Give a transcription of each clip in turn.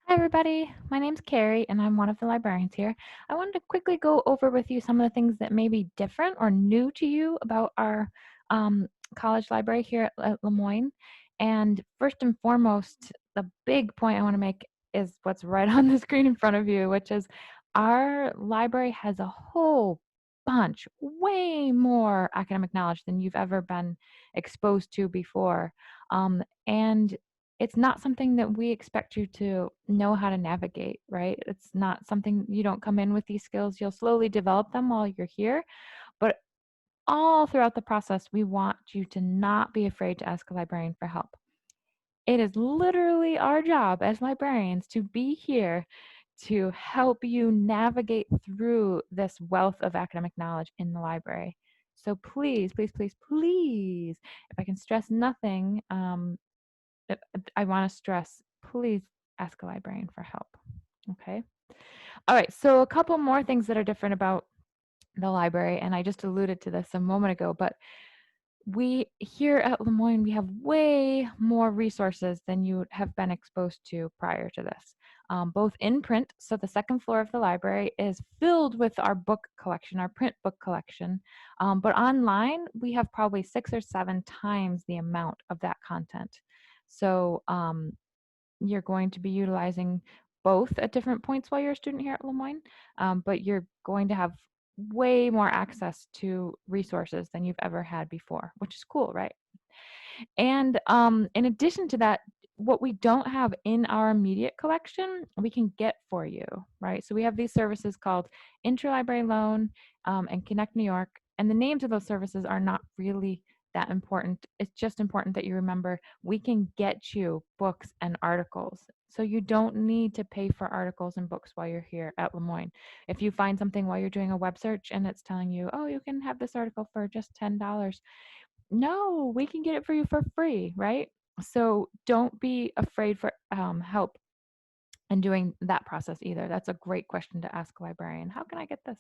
Hi, everybody. My name's Carrie, and I'm one of the librarians here. I wanted to quickly go over with you some of the things that may be different or new to you about our um, college library here at Le Moyne. And first and foremost, the big point I want to make is what's right on the screen in front of you, which is our library has a whole bunch, way more academic knowledge than you've ever been exposed to before. And it's not something that we expect you to know how to navigate, right? It's not something you don't come in with these skills. You'll slowly develop them while you're here. But all throughout the process, we want you to not be afraid to ask a librarian for help. It is literally our job as librarians to be here to help you navigate through this wealth of academic knowledge in the library. So please, please, please, please, if I can stress nothing, uh, I want to stress, please ask a librarian for help. Okay. All right. So a couple more things that are different about the library, and I just alluded to this a moment ago, but we here at Le Moyne, we have way more resources than you have been exposed to prior to this, both in print. So the second floor of the library is filled with our book collection, our print book collection. But online, we have probably 6 or 7 times the amount of that content. So you're going to be utilizing both at different points while you're a student here at Le Moyne, but you're going to have way more access to resources than you've ever had before, which is cool, right? And in addition to that, what we don't have in our immediate collection, we can get for you, right? So we have these services called Interlibrary Loan and Connect New York. And the names of those services are not really that important. It's just important that you remember we can get you books and articles. So you don't need to pay for articles and books while you're here at Le Moyne. If you find something while you're doing a web search and it's telling you, oh, you can have this article for just $10, no, we can get it for you for free, right? So don't be afraid for help in doing that process either. That's a great question to ask a librarian. How can I get this,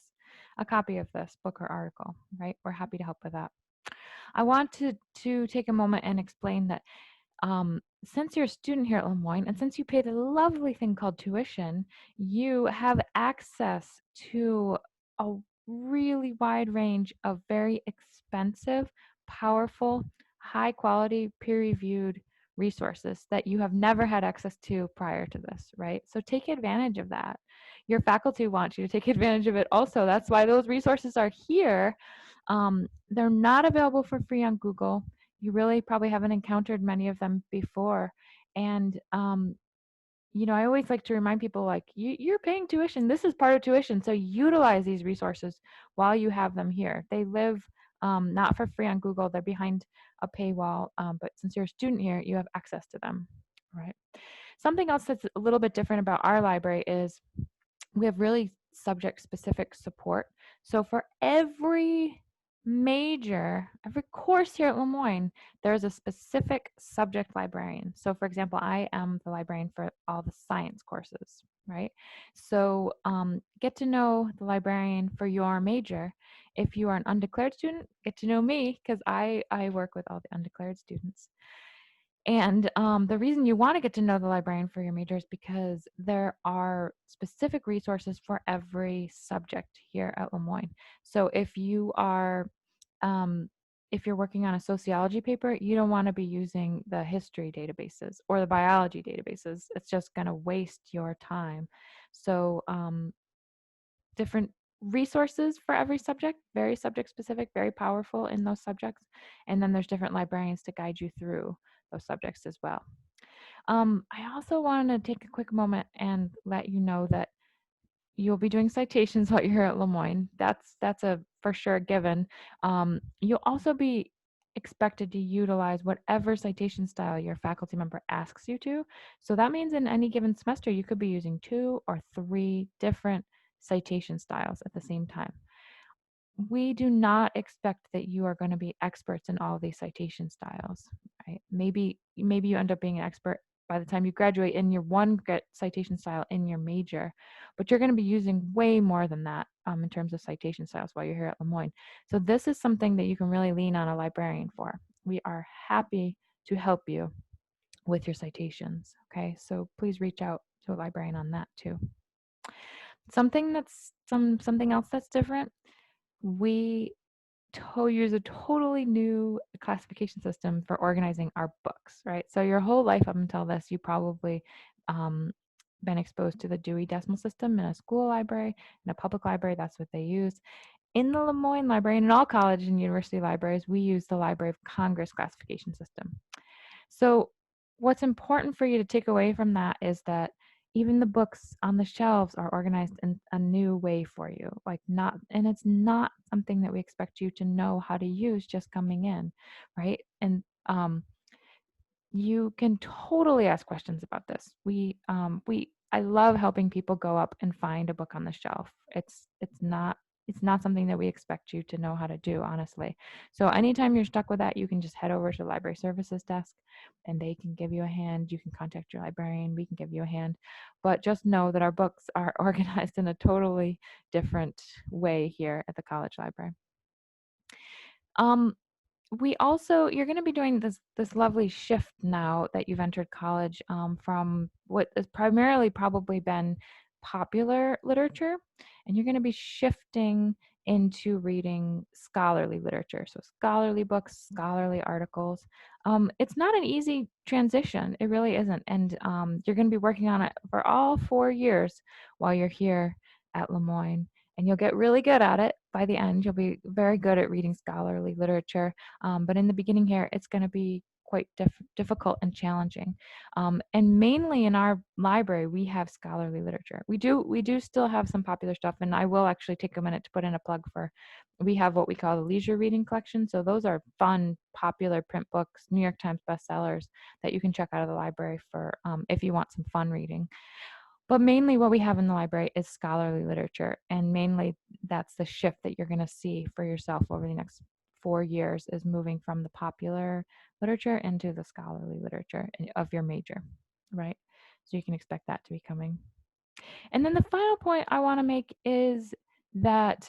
a copy of this book or article, right? We're happy to help with that. I want to take a moment and explain that since you're a student here at Le Moyne and since you paid a lovely thing called tuition, you have access to a really wide range of very expensive, powerful, high quality, peer reviewed resources that you have never had access to prior to this, right? So take advantage of that. Your faculty want you to take advantage of it also. That's why those resources are here. They're not available for free on Google. You really probably haven't encountered many of them before. And I always like to remind people, like, you're paying tuition. This is part of tuition. So utilize these resources while you have them here. They live not for free on Google. They're behind a paywall. But since you're a student here, you have access to them. Right. Something else that's a little bit different about our library is we have really subject specific support. So for every course here at Le Moyne, there's a specific subject librarian. So for example, I am the librarian for all the science courses, right? So get to know the librarian for your major. If you are an undeclared student, get to know me because I work with all the undeclared students. And the reason you want to get to know the librarian for your major is because there are specific resources for every subject here at Le Moyne. So um, if you're working on a sociology paper, you don't want to be using the history databases or the biology databases. It's just going to waste your time. So different resources for every subject, very subject specific, very powerful in those subjects. And then there's different librarians to guide you through those subjects as well. I also want to take a quick moment and let you know that you'll be doing citations while you're here at Le Moyne. That's a for sure given. You'll also be expected to utilize whatever citation style your faculty member asks you to. So that means in any given semester, you could be using 2 or 3 different citation styles at the same time. We do not expect that you are going to be experts in all of these citation styles, right? Maybe you end up being an expert by the time you graduate in your one citation style in your major, but you're going to be using way more than that in terms of citation styles while you're here at Le Moyne. So this is something that you can really lean on a librarian for. We are happy to help you with your citations. Okay, so please reach out to a librarian on that too. Something else that's different. We use a totally new classification system for organizing our books, right? So your whole life up until this, you probably um, been exposed to the Dewey Decimal System in a school library, in a public library. That's what they use. In the Lemoyne Library and in all college and university libraries, we use the Library of Congress classification system. So what's important for you to take away from that is that even the books on the shelves are organized in a new way for you. And it's not something that we expect you to know how to use just coming in, right? And you can totally ask questions about this. I love helping people go up and find a book on the shelf. It's not something that we expect you to know how to do, honestly. So anytime you're stuck with that, you can just head over to the library services desk and they can give you a hand. You can contact your librarian, we can give you a hand. But just know that our books are organized in a totally different way here at the college library. Um, you're going to be doing this lovely shift now that you've entered college, from what has primarily probably been popular literature, and you're going to be shifting into reading scholarly literature, so scholarly books, scholarly articles. It's not an easy transition, it really isn't, and you're going to be working on it for all 4 years while you're here at Lemoyne, and you'll get really good at it. By the end, you'll be very good at reading scholarly literature, but in the beginning here, it's going to be quite difficult and challenging. And mainly in our library, we have scholarly literature. We do still have some popular stuff, and I will actually take a minute to put in a plug for. We have what we call the leisure reading collection. So those are fun, popular print books, New York Times bestsellers that you can check out of the library for if you want some fun reading. But mainly what we have in the library is scholarly literature, and mainly that's the shift that you're going to see for yourself over the next 4 years, is moving from the popular literature into the scholarly literature of your major, right? So you can expect that to be coming. And then the final point I want to make is that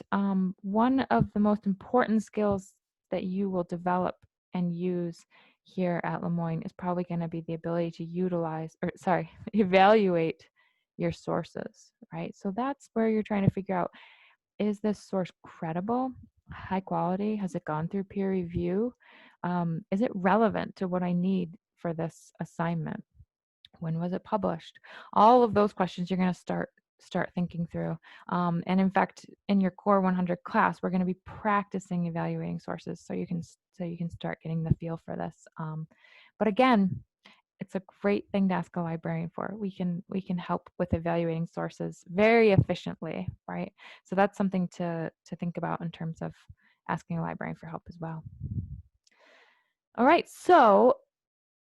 one of the most important skills that you will develop and use here at Lemoyne is probably going to be the ability to evaluate your sources, right? So that's where you're trying to figure out, is this source credible, high quality? Has it gone through peer review? Is it relevant to what I need for this assignment? When was it published? All of those questions you're going to start thinking through. And in fact, in your Core 100 class, we're going to be practicing evaluating sources, so you can start getting the feel for this. But again, it's a great thing to ask a librarian for. We can help with evaluating sources very efficiently, right? So that's something to think about in terms of asking a librarian for help as well. All right, so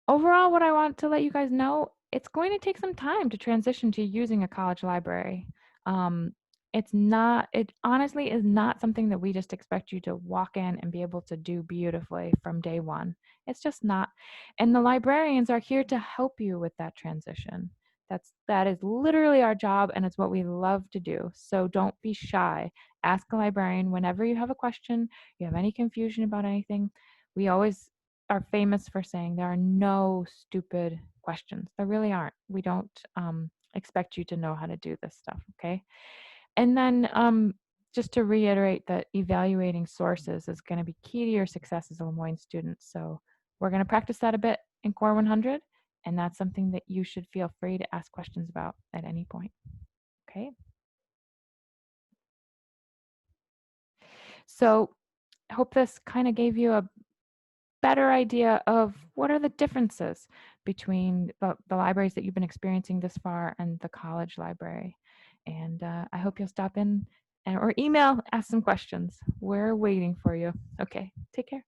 overall, what I want to let you guys know, it's going to take some time to transition to using a college library. Um, it honestly is not something that we just expect you to walk in and be able to do beautifully from day one. It's just not. And the librarians are here to help you with that transition. That is literally our job, and it's what we love to do. So don't be shy. Ask a librarian whenever you have a question, you have any confusion about anything. We always are famous for saying there are no stupid questions. There really aren't. We don't expect you to know how to do this stuff, okay? And then just to reiterate that evaluating sources is going to be key to your success as a Lemoyne student. So we're going to practice that a bit in Core 100, and that's something that you should feel free to ask questions about at any point, okay? So I hope this kind of gave you a better idea of what are the differences between the libraries that you've been experiencing this far and the college library. And I hope you'll stop in or email, ask some questions. We're waiting for you. Okay, take care.